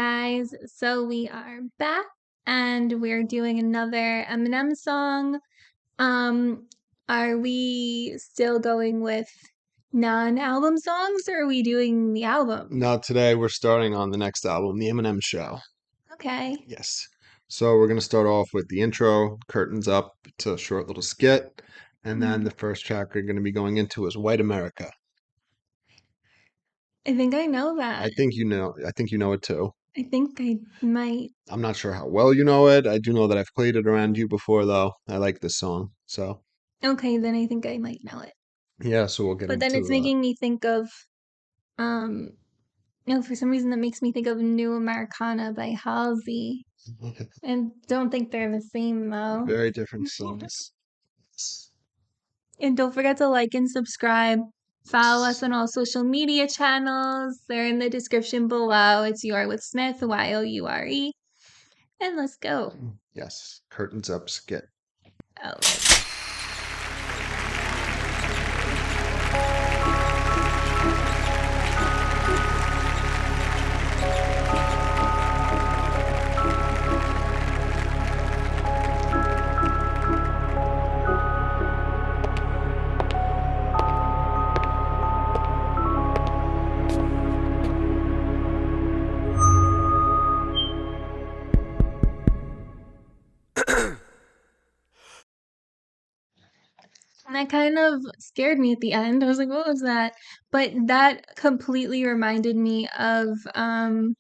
guys, so we are back and we're doing another Eminem song. Are we still going with non-album songs or are we doing the album? No, today we're starting on the next album, The Eminem Show. Okay. Yes. So we're going to start off with the intro, curtains up. It's a short little skit. And then the first track we're going to be going into is White America. I think I know that. I think you know it too. I think I might. I'm not sure how well you know it. I do know that I've played it around you before though. I like this song. So, Okay, then I think I might know it. yeah, so we'll get But then it's into making me think of, no, for some reason that makes me think of New Americana by Halsey. And don't think they're the same though. very different songs. And don't forget to like and subscribe. Follow us on all social media channels. They're in the description below. It's You're with Smith, Youre. And let's go. Yes, curtains up skit. Oh. And that kind of scared me at the end. I was like, what was that? But that completely reminded me of American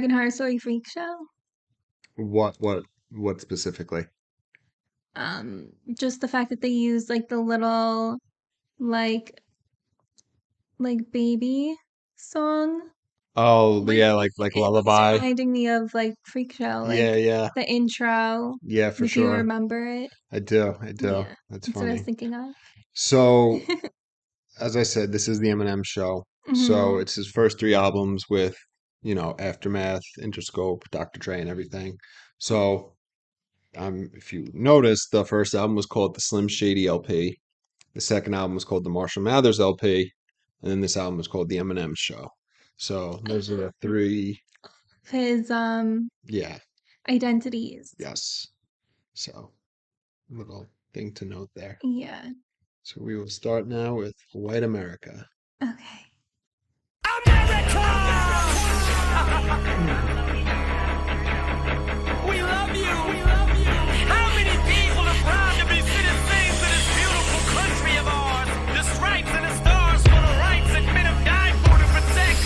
Horror Story Freak Show. What specifically? Just the fact that they used like the little like baby song. Oh, yeah, like It was lullaby. reminding me of like Freak Show, like Yeah. the intro. Yeah, for If you sure. remember it. I do. Yeah, That's that's what I was funny. thinking of. So, as I said, this is the Eminem show. So Mhm. it's his first three albums with, Aftermath, Interscope, Dr. Dre, and everything. So, if you notice, the first album was called the Slim Shady LP. The second album was called the Marshall Mathers LP, and then this album was called the Eminem Show. So those are the three. His Yeah. identities. Yes. So, little thing to note there. Yeah. So we will start now with White America. Okay. We love you. How many people are proud to be citizens of this beautiful country of ours? The stripes and the stars for the rights that men have died for to protect.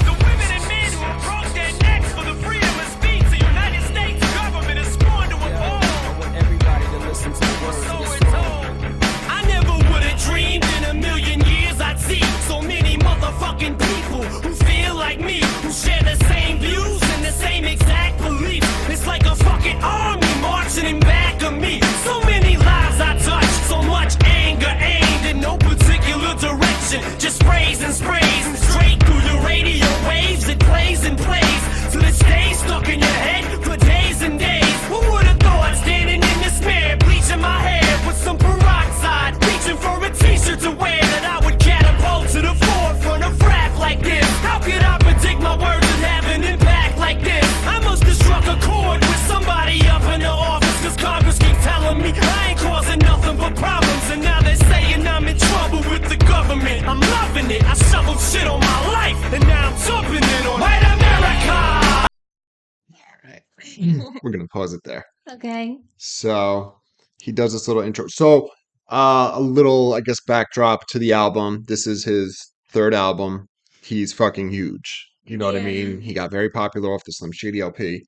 The women and men who have broke their necks for the freedom of speech the United States government has sworn to uphold. I want everybody to listen to the words. So we're told. I never would have dreamed in a million years I'd see so many motherfucking people who feel like me, who share the same views and the same exact beliefs. It's like a fucking army marching in back of me. So many lives I touch, so much anger aimed in no particular direction. Just sprays and sprays straight through the radio waves. It plays and plays till it stays stuck in your head for days and days. Who would have thought standing in this mirror, bleaching my hair with some peroxide, reaching for a t-shirt to wear, that I would catapult to the forefront of rap like this? How could I predict my words would have an impact like this? I must have struck a chord with somebody up in the office, cause Congress keep telling me I ain't causing nothing but problems. And now they're saying I'm in trouble with the government. I'm loving it. I shoveled shit on my life, and now I'm jumping in on White America. All right. We're going to pause it there. Okay. So he does this little intro. So a little, I guess, backdrop to the album. This is his third album. He's fucking huge. You know what I mean? He got very popular off the Slim Shady LP,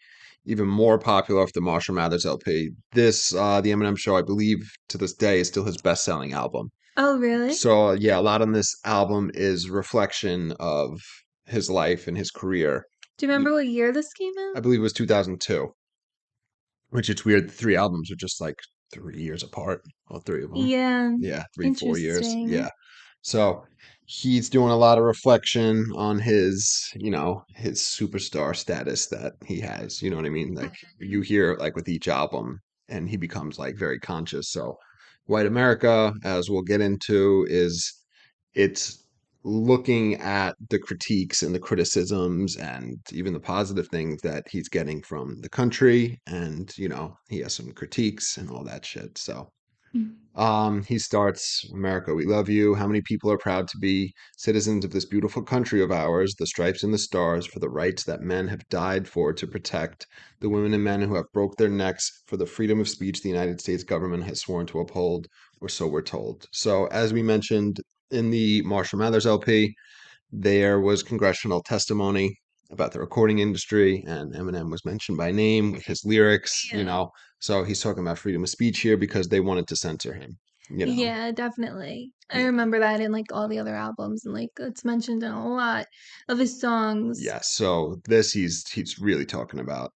even more popular off the Marshall Mathers LP. This, the Eminem Show, I believe, to this day, is still his best-selling album. Oh, really? So yeah, a lot on this album is reflection of his life and his career. Do you remember what year this came I out? believe it was 2002, which it's weird. The three albums are just like 3 years apart. All three of them. Yeah. Yeah, 3-4 years. Interesting. Yeah. So he's doing a lot of reflection on his, his superstar status that he has. You know what I mean? Like you hear like with each album, and he becomes like very conscious. So White America, as we'll get into, it's looking at the critiques and the criticisms and even the positive things that he's getting from the country. And, he has some critiques and all that shit. So he starts, America, we love you. How many people are proud to be citizens of this beautiful country of ours, the stripes and the stars, for the rights that men have died for to protect, the women and men who have broke their necks for the freedom of speech the United States government has sworn to uphold, or so we're told. So, as we mentioned in the Marshall Mathers LP, there was congressional testimony about the recording industry, and Eminem was mentioned by name with his lyrics, So he's talking about freedom of speech here because they wanted to censor him, Yeah, definitely. I Yeah. remember that in like all the other albums, and like it's mentioned in a lot of his songs. Yeah, so this he's really talking about,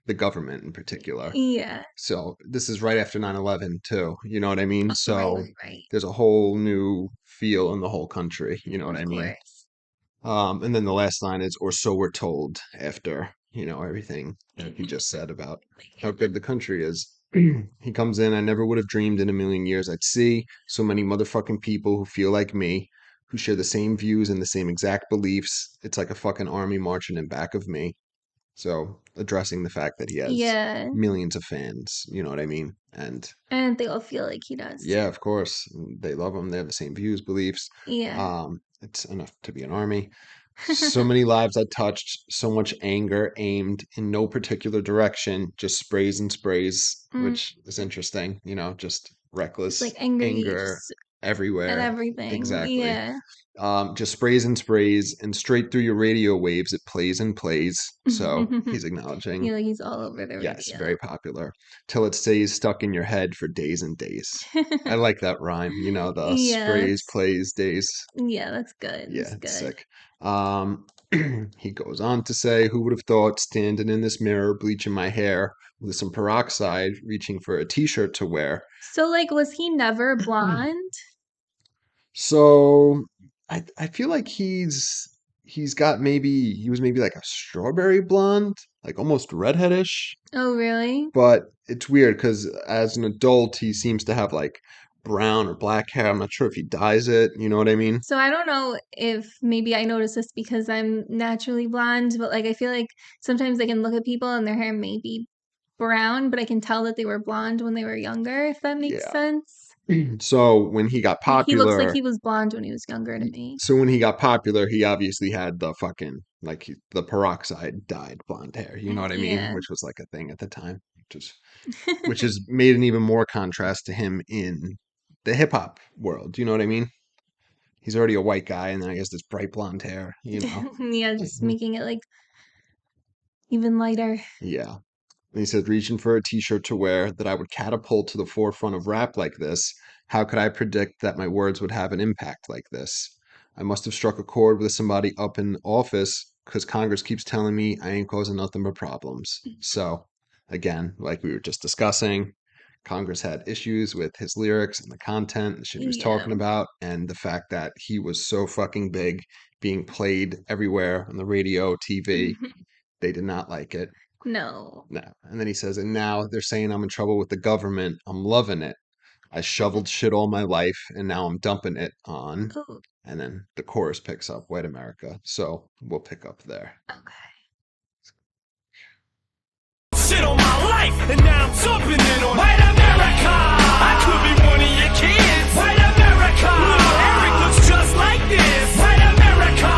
the government in particular. Yeah. So this is right after 9/11 too, you know what I mean? So Right. there's a whole new feel in the whole country, you know what I Of mean? course. And then the last line is, or so we're told, after, everything that he just said about how good the country is. He comes in, I never would have dreamed in a million years I'd see so many motherfucking people who feel like me, who share the same views and the same exact beliefs. It's like a fucking army marching in back of me. So addressing the fact that he has Yeah. millions of fans, you know what I mean? And they all feel like he does. yeah, of course, they love him. They have the same views, beliefs. Yeah. It's enough to be an army. So many lives I touched, so much anger aimed in no particular direction, just sprays and sprays, which is interesting, just It's reckless like anger anger use everywhere. and everything. Exactly. Yeah. Just sprays and sprays, and straight through your radio waves, it plays and plays. So he's acknowledging. Like he's all over the radio. Yes, very popular. Till it stays stuck in your head for days and days. I like that rhyme, the sprays, plays, days. Yeah, that's good. Yeah, That's it's good. sick. He goes on to say, who would have thought standing in this mirror, bleaching my hair with some peroxide, reaching for a t-shirt to wear. So, like, was he never blonde? So I feel like he was maybe like a strawberry blonde, like almost redheadish. Oh, really? But it's weird because as an adult, he seems to have like brown or black hair. I'm not sure if he dyes it. You know what I mean? So I don't know if maybe I noticed this because I'm naturally blonde, but like I feel like sometimes I can look at people and their hair may be brown, but I can tell that they were blonde when they were younger, if that makes Yeah. sense. So when he got Like, he looks popular, like he was blonde when he was younger to me. so when he got popular, he obviously had the fucking the peroxide dyed blonde hair. You know what I mean? Yeah. Which was like a thing at the time, which has made an even more contrast to him in the hip hop world. You know what I mean? He's already a white guy, and then he has this bright blonde hair. Yeah, just making it like even lighter. Yeah. And he said, reaching for a t-shirt to wear that I would catapult to the forefront of rap like this. How could I predict that my words would have an impact like this? I must have struck a chord with somebody up in office because Congress keeps telling me I ain't causing nothing but problems. So, again, like we were just discussing, Congress had issues with his lyrics and the content, the shit he was talking about, and the fact that he was so fucking big, being played everywhere on the radio, TV. They did not like it. No. No. And then he says, and now they're saying I'm in trouble with the government. I'm loving it. I shoveled shit all my life, and now I'm dumping it on. Oh, And then the chorus picks up White America. So we'll pick up there. okay. Shit on my life, and now I'm jumping in on White America. I could be one of your kids. White America. Eric looks just like this. White America.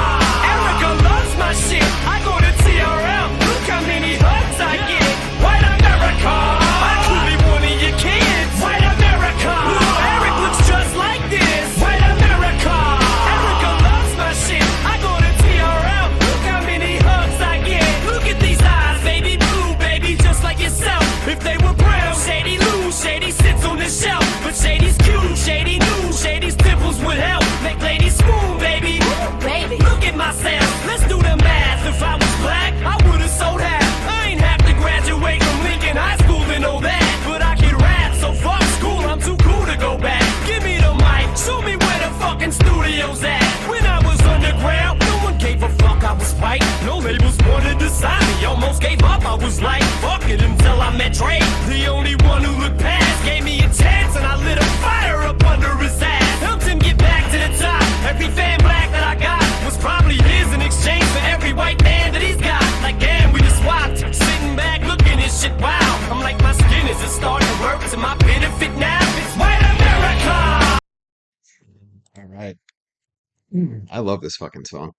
Erica loves my shit. I go to TRL. Look how many hugs I get. White America. I could be one of your kids. White America. Eric looks just like this. White America. Erica loves my shit. I go to TRL. Look how many hugs I get. Look at these eyes, baby blue, baby, just like yourself. If they were brown, Shady lose, Shady sits on the shelf. But Shady's cute, Shady knew, Shady's dimples would help. Make ladies swoon, baby. Baby, look at myself. Let's do the math. If I was black, I would've sold half. I ain't have to graduate from Lincoln High School to know that. But I can rap, so fuck school, I'm too cool to go back. Give me the mic, show me where the fucking studio's at. When I was underground, no one gave a fuck, I was white. No labels wanted to sign me, almost gave up. I was like, fuck it, until I met Dre. The only one who looked past, gave me a chance, and I lit a fire up under his ass. Helped him get back to the top. Every family I love this fucking song.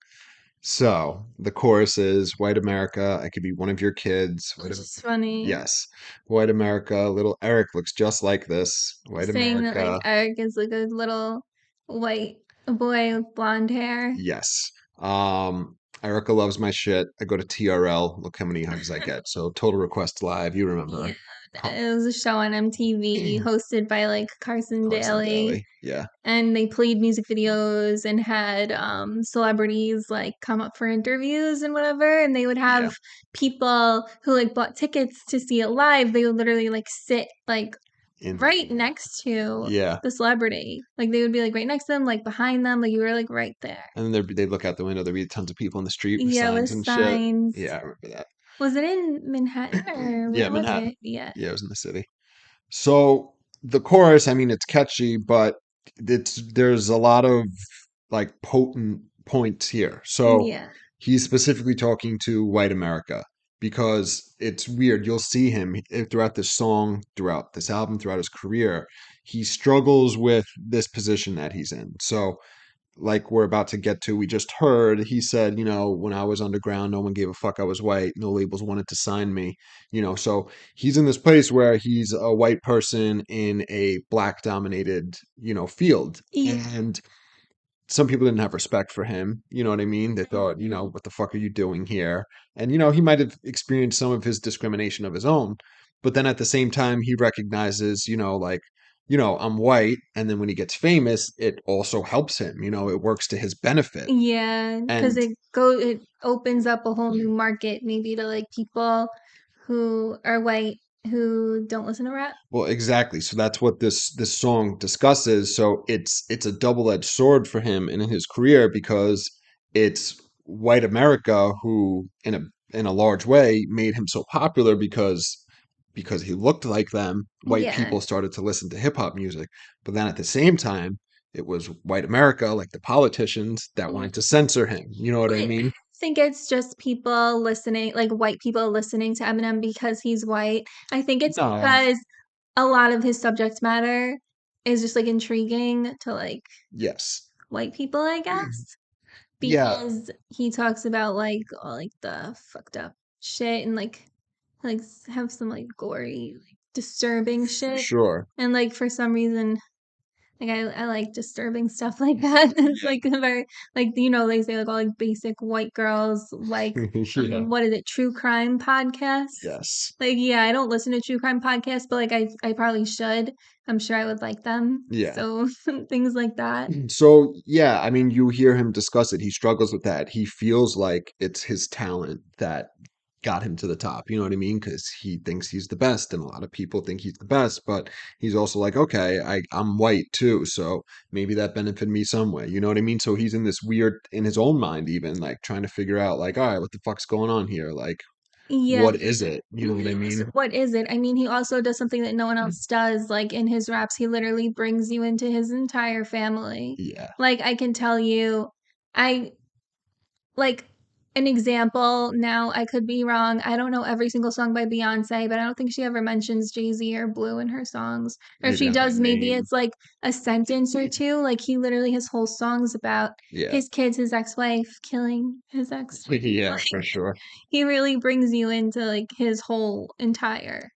So the chorus is White America, I could be one of your kids. Which is funny. Yes. White America, little Eric looks just like this. White Saying that like America. Eric is like a little white boy with blonde hair. Yes. Erica loves my shit. I go to TRL. Look how many hugs I get. So Total Request Live, you remember. Yeah. How- It was a show on MTV hosted by like Carson Carson Daly. Daly. Yeah. And they played music videos and had celebrities like come up for interviews and whatever, and they would Yeah. have people who like bought tickets to see it live. They would literally like sit like In, right next to yeah. the celebrity. Like they would be like right next to them, like behind them, like you were like right there. And then they'd look out the window. There'd be tons of people in the street with Yeah, with signs and shit. signs. Yeah, I remember that. Was it in Manhattan or Yeah, where was Manhattan. it? Yeah. Yeah, it was in the city. So the chorus, I mean, it's catchy, but there's a lot of like potent points here. So Yeah. he's specifically talking to white America because it's weird. You'll see him throughout this song, throughout this album, throughout his career. He struggles with this position that he's in. So like we're about to get to, we just heard, he said, when I was underground, no one gave a fuck I was white. No labels wanted to sign me, so he's in this place where he's a white person in a black dominated, field. Yeah. And some people didn't have respect for him. You know what I mean? They thought, what the fuck are you doing here? And, he might have experienced some of his discrimination of his own. But then at the same time, he recognizes, like, I'm white. And then when he gets famous, it also helps him. It works to his benefit. Yeah, because And it opens up a whole new market maybe to like people who are white who don't listen to rap. well, exactly. So that's what this song discusses. So it's a double-edged sword for him and in his career because it's white America who in a large way made him so popular because he looked like them. White Yeah. people started to listen to hip hop music. But then at the same time, it was white America, like the politicians, that wanted to censor him. You know what I mean? I think it's just people listening, like white people listening to Eminem because he's white. I think it's No. because a lot of his subject matter is just like intriguing to like Yes. white people, I guess. Yeah. Because he talks about like all like the fucked up shit and like have some like gory, like disturbing shit. Sure. And like for some reason, like I like disturbing stuff like that. It's like very like they say like all like basic white girls like Yeah. what is it, true crime podcasts? Yes. Like yeah, I don't listen to true crime podcasts, but like I probably should. I'm sure I would like them. Yeah. So things like that. So, yeah, I mean, you hear him discuss it. He struggles with that. He feels like it's his talent that got him to the top. You know what I mean? Because he thinks he's the best, and a lot of people think he's the best. But he's also like, okay, I'm white too, so maybe that benefited me some way. You know what I mean? So he's in this weird, in his own mind, even like trying to figure out, like, all right, what the fuck's going on here? Like, Yeah. what is it? You know what I mean? What is it? I mean, he also does something that no one else does. Like in his raps, he literally brings you into his entire family. Yeah. Like I can tell you, I like an example now, I could be wrong. I don't know every single song by Beyonce, but I don't think she ever mentions Jay-Z or Blue in her songs. Or if Maybe she not by does, maybe name. it's like a sentence or two. Like he literally has whole songs about Yeah. his kids, his ex-wife, killing his ex. Yeah, for sure. He really brings you into like his whole entire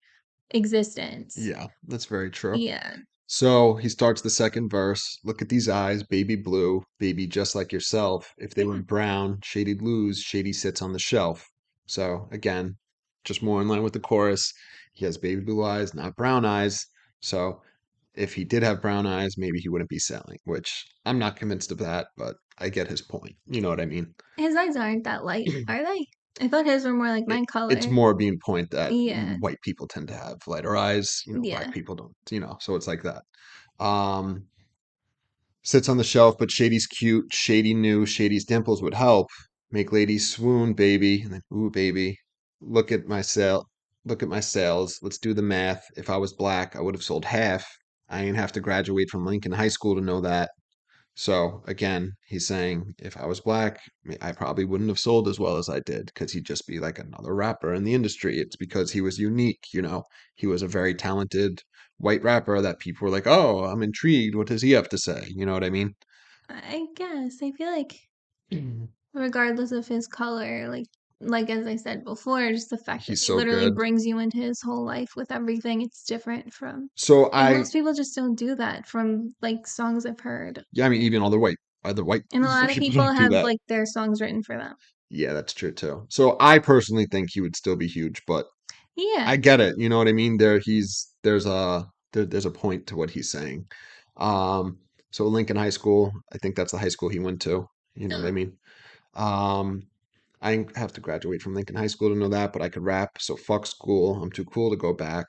existence. Yeah, that's very true. Yeah. So he starts the second verse. Look at these eyes, baby blue, baby just like yourself. If they were brown, shady'd lose, shady sits on the shelf. So again, just more in line with the chorus. He has baby blue eyes, not brown eyes. So if he did have brown eyes, maybe he wouldn't be selling, which I'm not convinced of that, but I get his point. You know what I mean? His eyes aren't that light, are they? I thought his were more like my color. It's more being point that Yeah. white people tend to have lighter eyes, Yeah. black people don't, so it's like that. Um, Sits on the shelf, but Shady's cute. Shady knew Shady's dimples would help. Make ladies swoon, baby. And then, ooh, baby. Look at my sale. Look at my sales. Let's do the math. If I was black, I would have sold half. I ain't have to graduate from Lincoln High School to know that. So again, he's saying if I was black, I probably wouldn't have sold as well as I did because he'd just be like another rapper in the industry. It's because he was unique, He was a very talented white rapper that people were like, "Oh, I'm intrigued. What does he have to say?" You know what I mean? I guess I feel like regardless of his color, like as I said before, just the fact that He's he so literally good. brings you into his whole life with everything, it's different from So like I most people just don't do that from like songs I've heard. yeah, I mean even other white And a lot of people people don't do have that. like their songs written for them. Yeah, that's true too. So I personally think he would still be huge, but Yeah. I get it. You know what I mean? There's a point to what he's saying. Um, so Lincoln High School, I think that's the high school he went to. You know what I mean? Um, I didn't have to graduate from Lincoln High School to know that, but I could rap. So fuck school. I'm too cool to go back.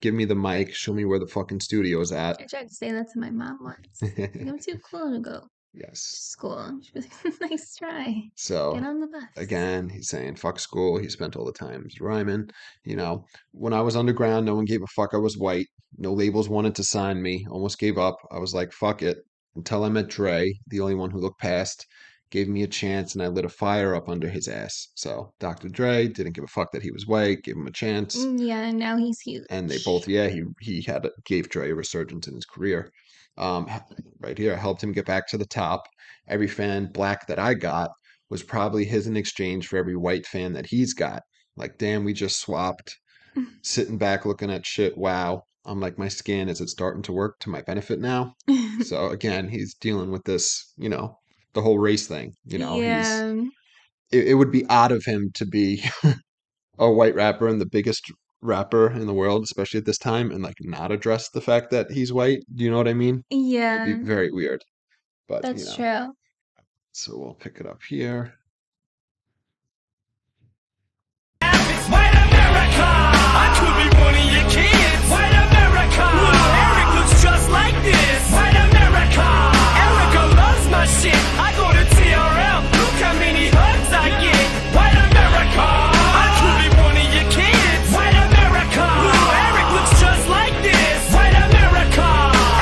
Give me the mic. Show me where the fucking studio's at. I tried to say that to my mom once. Like, I'm too cool to go to Yes. school. She was like, nice try. Get So on the bus. again, he's saying fuck school. He spent all the time rhyming. When I was underground, no one gave a fuck I was white. No labels wanted to sign me. Almost gave up. I was like, fuck it. Until I met Dre, the only one who looked past, gave me a chance, and I lit a fire up under his ass. So Dr. Dre didn't give a fuck that he was white, gave him a chance, Yeah, and now he's and they huge. both, yeah, he gave Dre a resurgence in his career. Um, right here, helped him get back to the top. Every fan black that I got was probably his in exchange for every white fan that he's got. Like, damn, we just swapped. Sitting back looking at shit. Wow. I'm like, my skin, is it starting to work to my benefit now? So again, he's dealing with this, the whole race thing. Yeah. It would be odd of him to be a white rapper and the biggest rapper in the world, especially at this time, and like not address the fact that he's white. Do you know what I mean? It'd be Yeah, very weird. But that's true. so we'll pick it up here. It's white America. I could be one of your kids. White America. Little Eric looks just like this. White America. Erica loves my shit. I go to TRL. Look how many hugs I get. White America. I could be one of your kids. White America. Little Eric looks just like this. White America.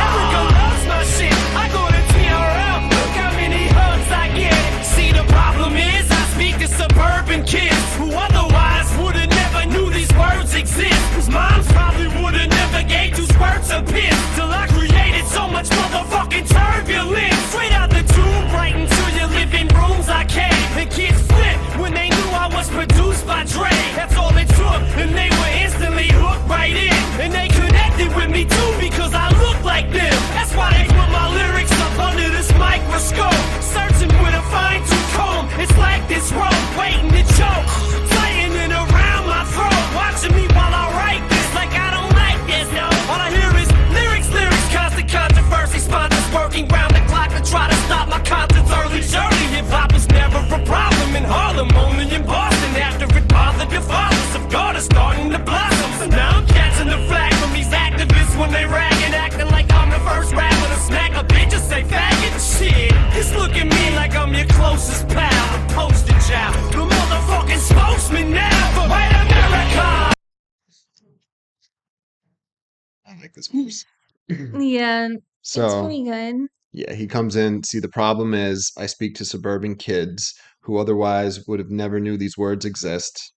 Erica loves my shit. I go to TRL. Look how many hugs I get. See, the problem is I speak to suburban kids who otherwise would've never knew these words exist. Cause moms probably would've never gave 2 squirts of piss. Till I created so much motherfucking turbulence. Straight out the tube, right into your living rooms I came. And kids flipped when they knew I was produced by Dre. That's all it took, and they were instantly hooked right in. And they connected with me too because I look like them. That's why they put my lyrics up under this microscope. Searching with a fine-tooth comb. It's like this rope waiting to choke. Tightening around my throat. Watching me while I write this like I don't like this, no. All I hear is lyrics, constant controversy. Sponsors working round the clock to try to stop my concerts early. Surely hip-hop was never a problem in Harlem, only in Boston. After it bothered the fathers of God is starting to blossom. So now I'm catching the flag from these activists when they ragging, acting like I'm the first rapper to smack a bitch and say faggot. Shit, just look at me like I'm your closest pal, the poster child, the motherfucking spokesman now for white America. I like this verse. Yeah, it's So pretty good. yeah, he comes in. See, the problem is I speak to suburban kids who otherwise would have never knew these words exist,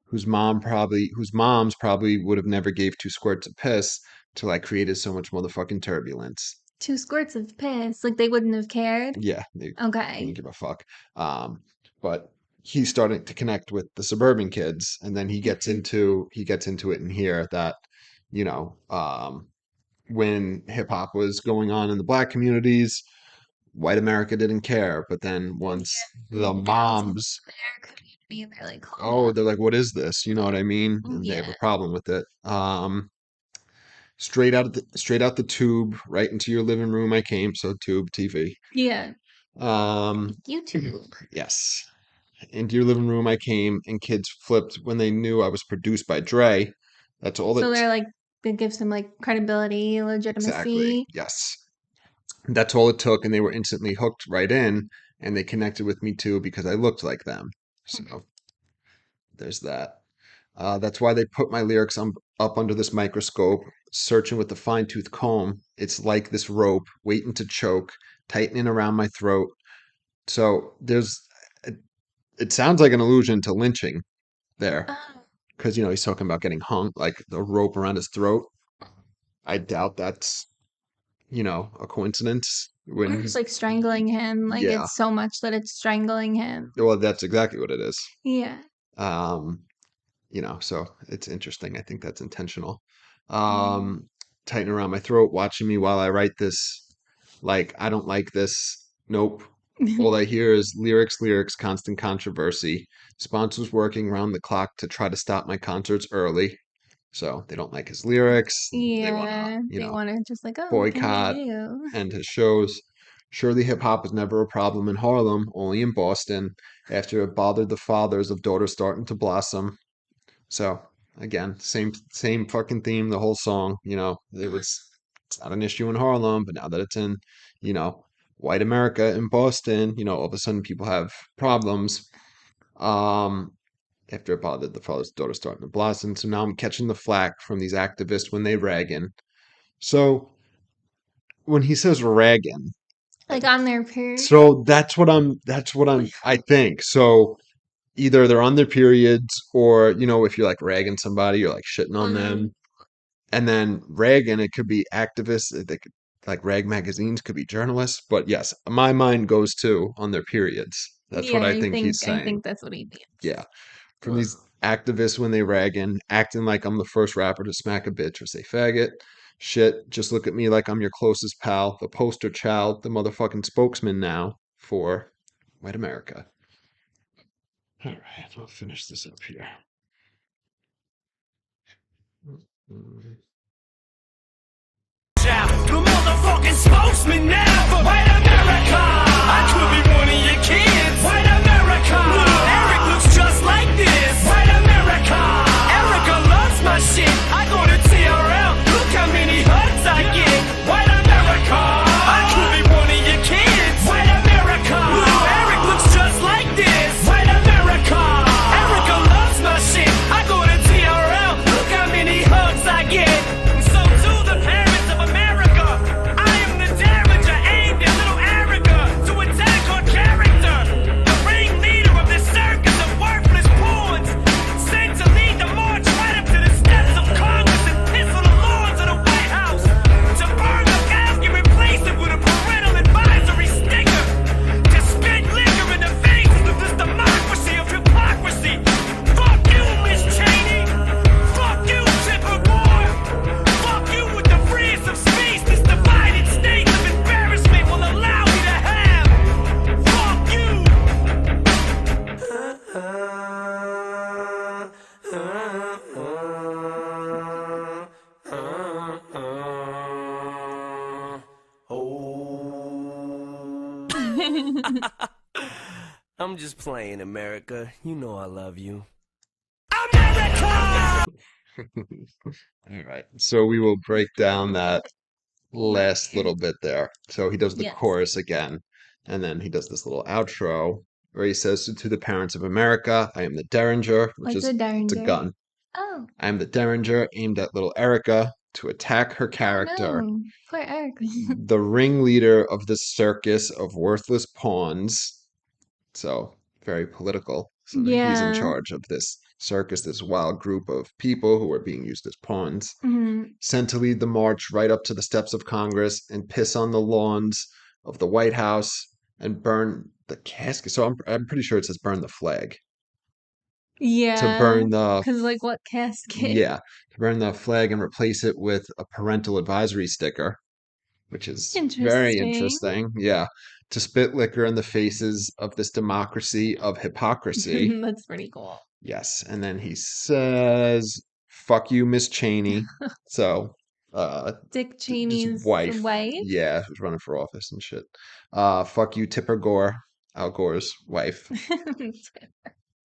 whose moms probably would have never gave 2 squirts of piss till I created so much motherfucking turbulence. 2 squirts of piss, like they wouldn't have cared. Yeah, they Okay. didn't give a fuck. But he's starting to connect with the suburban kids, and then he gets into it in here that, you know, when hip hop was going on in the black communities, white America didn't care. But then once the moms, Their community, they're like, oh, they're like, what is this? You know what I mean? And they have yeah. a problem with it. Straight out the tube, right into your living room I came. So tube TV. Yeah. Um, YouTube. yes. Into your living room I came, and kids flipped when they knew I was produced by Dre. That's all So that they're like, it gives them like credibility, exactly. legitimacy. Yes. That's all it took, and they were instantly hooked right in, and they connected with me too because I looked like them. So there's that. That's why they put my lyrics up under this microscope, searching with a fine-tooth comb. It's like this rope, waiting to choke, tightening around my throat. So it sounds like an allusion to lynching there, Oh, because he's talking about getting hung, like the rope around his throat. I doubt that's a coincidence Or when just like strangling him. Like yeah. it's so much that it's strangling him. Well, that's exactly what it is. Yeah. Um, so it's interesting. I think that's intentional. Yeah. Tighten around my throat, watching me while I write this. Like, I don't like this. Nope. All I hear is lyrics, lyrics, constant controversy. Sponsors working around the clock to try to stop my concerts early. So they don't like his lyrics. They want to, Yeah. They want to just like, oh, boycott ew. and his shows. Surely hip hop was never a problem in Harlem, only in Boston, after it bothered the fathers of daughters starting to blossom. So again, same fucking theme, the whole song. It's not an issue in Harlem, but now that it's in, you know, white America in Boston, all of a sudden people have problems. Um, After it bothered the father's daughter starting to blossom. So now I'm catching the flack from these activists when they ragging. So when he says ragging, Like on their period. so I think. So either they're on their periods or, if you're like ragging somebody, you're like shitting on them. And then ragging, it could be activists, they could like rag magazines, could be journalists. But yes, my mind goes to on their periods. That's what Yeah, I think he's I saying. think that's what he means. Yeah. From these activists when they ragging, acting like I'm the first rapper to smack a bitch or say faggot. Shit, just look at me like I'm your closest pal, the poster child, the motherfucking spokesman now for white America. All right, I'll finish this up here. The motherfucking spokesman now for white America. I could be one of your kids. White America. Eric looks just like this. White America. Erica loves my shit. I go to TRL. Look how many hugs I get. White America. I could be one of your kids. White America. Eric looks just like this. White America. Erica loves my shit. I go to TRL. Look how many hugs I get. So to the parents of America, I am the damager aimed at little Erica to attack her character. The ringleader of this circus of worthless pawns, sent to lead the march right up to the steps of Congress and piss on the lawns of the White House. To burn the mask and replace it with a parental advisory sticker. To spit liquor in the faces of this democracy of hypocrisy. Fuck you, Miss Cheney. Fuck you, Tipper Gore. Fuck you with the freest of space this divided states of embarrassment will allow me to have. Fuck you. I'm just playing, America. You know I love you. America! All right. So we will break down that last little bit there. So he does the Yes. chorus again, and then he does this little outro where he says, to the parents of America, I am the Derringer, which What's is a it's a Derringer? gun. Oh. I am the Derringer aimed at little Erica to attack her character. No. Poor Eric. The ringleader of the circus of worthless pawns. So very political. So he's in Yeah. charge of this circus, this wild group of people who are being used as pawns. Mhm. Sent to lead the march right up to the steps of Congress and piss on the lawns of the White House and burn the casket. So I'm pretty sure it says burn the flag. To burn the Because, like, what casket? yeah, to burn the flag and replace it with a parental advisory sticker, which is very interesting. Yeah, to spit liquor in the faces of this democracy of hypocrisy. That's pretty cool. Yes, and then he says, "Fuck you, Miss Cheney." So, Dick his Cheney's wife, wife? yeah, who's running for office and shit. Fuck you, Tipper Gore, Al Gore's wife.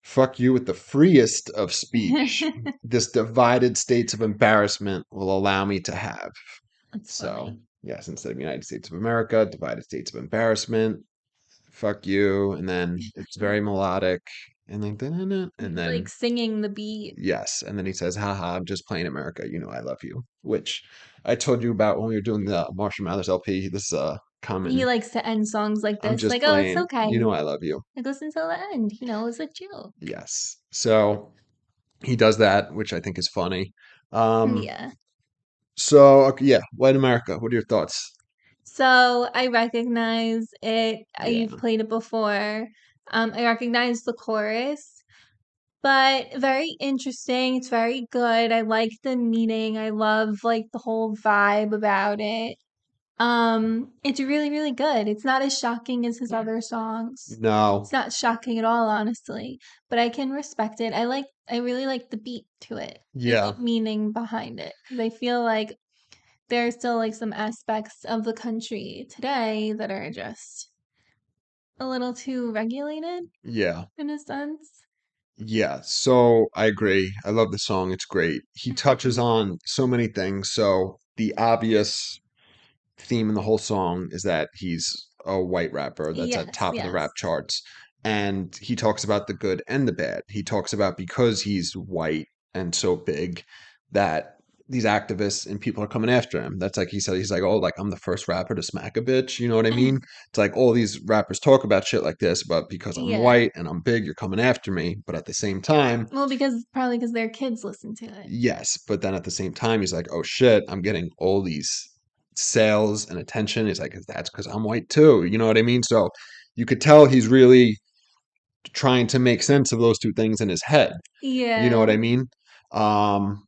Fuck you with the freest of speech. This divided states of embarrassment will allow me to have. That's So, funny. yes, instead of United States of America, divided states of embarrassment. Fuck you, and then it's very melodic, and then and then Like singing the beat. yes, and then he says, "Haha, I'm just playing America. You know I love you," which I told you about when we were doing the Marshall Mathers LP. This common. He likes to end songs like I'm this. just Like, oh, it's playing. okay. You know I love you. It goes until the end. It's a joke. Yes. So he does that, which I think is funny. Yeah. So okay, yeah, White America. What are your thoughts? So I recognize it. Yeah. You've played it before. I recognize the chorus, but very interesting. It's very good. I like the meaning. I love like the whole vibe about it. It's really, really good. It's not as shocking as his other songs. No. It's not shocking at all, honestly, but I can respect it. I really like the beat to it and Yeah. the meaning behind it because I feel like there are still like some aspects of the country today that are just a little too regulated Yeah. in a sense. Yeah. So I agree. I love the song. It's great. He touches on so many things. So the obvious theme in the whole song is that he's a white rapper that's at Yes, top of the rap yes. charts. And he talks about the good and the bad. He talks about because he's white and so big that these activists and people are coming after him. That's like he said, he's like, oh, like I'm the first rapper to smack a bitch. You know what I mean? It's like all these rappers talk about shit like this, but because I'm Yeah. white and I'm big, you're coming after me. But at the same time, Well, probably because their kids listen to it. yes, but then at the same time, he's like, "Oh shit, I'm getting all these sales and attention." He's like, "That's because I'm white too." You know what I mean? So you could tell he's really trying to make sense of those two things in his head. You know what Yeah. I mean? Um,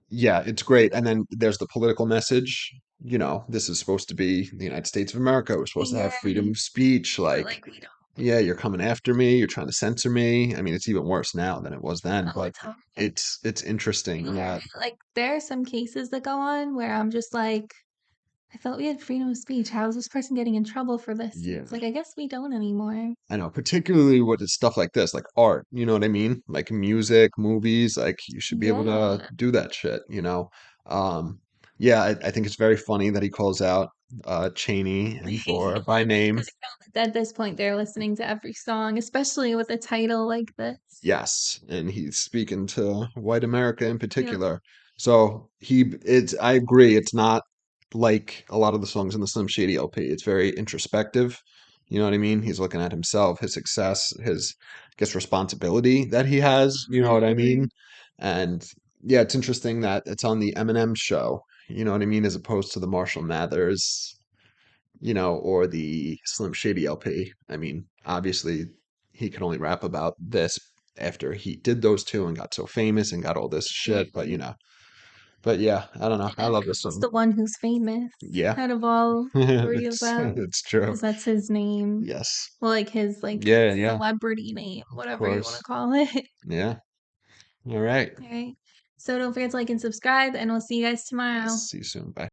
yeah, it's great. And then there's the political message. You know, this is supposed to be the United States of America. We're supposed to have Yeah. freedom of speech. But Like, like we don't. yeah, you're coming after me. You're trying to censor me. I mean, it's even worse now than it was then. Oh, But it's horrible. it's interesting that Like there are some cases that go on where I'm just like, I thought we had freedom of speech. How is this person getting in trouble for this? yeah. It's like I guess we don't anymore. I know, particularly with stuff like this, like art, you know what I mean? Like music, movies, like you should be able to Yeah. do that shit, you know? Um, yeah, I think it's very funny that he calls out Cheney and Gore by name. Because at this point they're listening to every song, especially with a title like this. Yes, and he's speaking to white America in Yeah. particular. So I agree, it's not like a lot of the songs in the Slim Shady LP. It's very introspective. You know what I mean? He's looking at himself, his success, his, I guess, responsibility that he has. You know what I mean? And yeah, it's interesting that it's on the Eminem show. You know what I mean? As opposed to the Marshall Mathers, you know, or the Slim Shady LP. I mean, obviously, he could only rap about this after he did those two and got so famous and got all this shit. But you know, but yeah, I don't know. I love this He's song. the one who's famous Yeah, out of all three of it's them. it's true. Because that's his name. Yes. Well, like his like Yeah, yeah, celebrity name, of whatever you want to course. call it. Yeah. All right. All right. So don't forget to like and subscribe, and we'll see you guys tomorrow. See you soon. Bye.